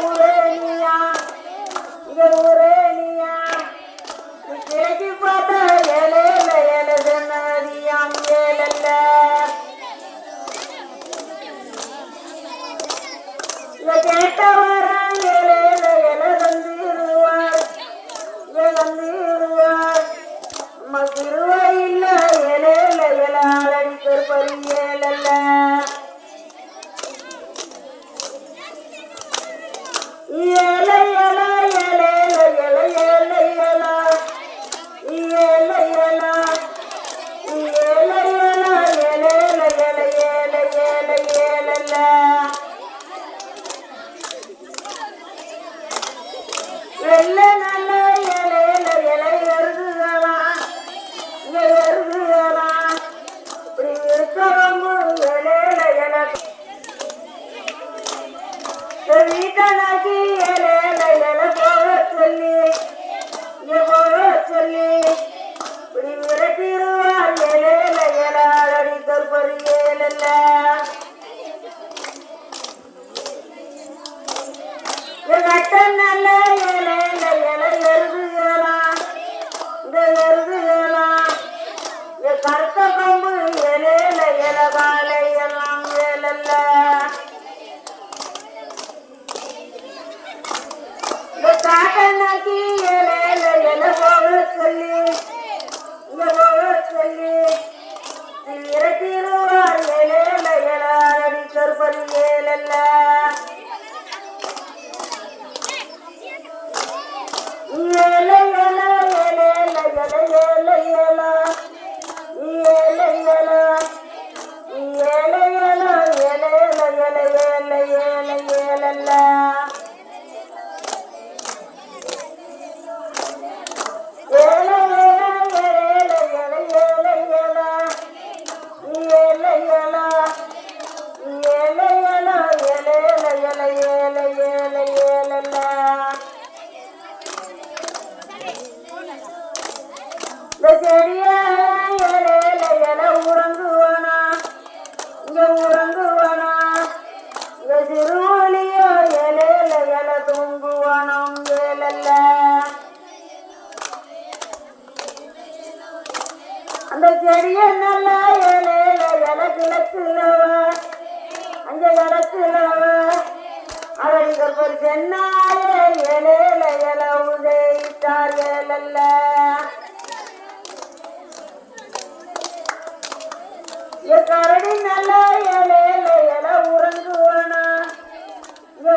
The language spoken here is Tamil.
ஊரே நீயா இங்க ஊரே நீயா கிழக்கு பார்த்தா ஏழேல ஏழது நதியாம் ஏழல்ல இங்க கேட்ட வரான் ஏழேல ஏழ தந்திருவார் தந்திருவார் திருவாயில்ல ஏழேல ஏழாளடி கருப்பறி ஏழல்ல ஏழை ஏழா ஏழேல ஏழை ஏழை ஏழா ஏழை ஏழா ஏழை ஏழா ஏழேல ஏழை ஏழை ஏழை ஏழல்ல வெள்ள நல்ல ஏழேல ஏழை எருதுகளா எருதுகளா இப்படி இருக்கிறவங்க ஏழேல ஏழை வீட்டனாக்கி ஏழேல ஏழை போக சொல்லி இங்க போக சொல்லி இப்படி விரட்டிடுவார் ஏழேல ஏழாடி கருப்பறி ஏழல்ல கட்டம் நல்ல ஏழேல ஏழை எருதுகளா இந்த எருதுகளா கருத்த கம்பு ஏழேல ஏழை காலை எல்லாம் ஏழல்ல காட்டனாக்கி ஏழேல ஏழை போக சொல்லி இங்க போக சொல்லி விரட்டிடுவார் ஏழேல ஏழாடி கருப்பறி ஏழல்ல ஏழை ஏழா ஏழேல ஏழை ஏழை ஏழா ஏழை ஏழா ஏழை ஏழா ஏழேல ஏழை ஏழை ஏழை ஏழல்ல ஏழை ஏழா ஏழேல ஏழை ஏழை ஏழா ஏழை ஏழா ஏழை ஏழா ஏழேல ஏழை ஏழை ஏழை ஏழல்ல செடியா ஏழேல ஏழை உறங்குவானா இங்க உறங்குவானா இங்க சிறுவலியோ ஏழேல ஏழை தூங்குவானோம் ஏழல்ல அந்த செடிய நல்லா ஏழேல ஏழை கிடக்குலவ அங்க கிடக்குலவ அவன் கற்பர் சென்னாய ஏழேல ஏழை உதயிட்டார் ஏழல்ல கரடி நல்லா ஏழேல ஏழை உறங்குவானா இங்க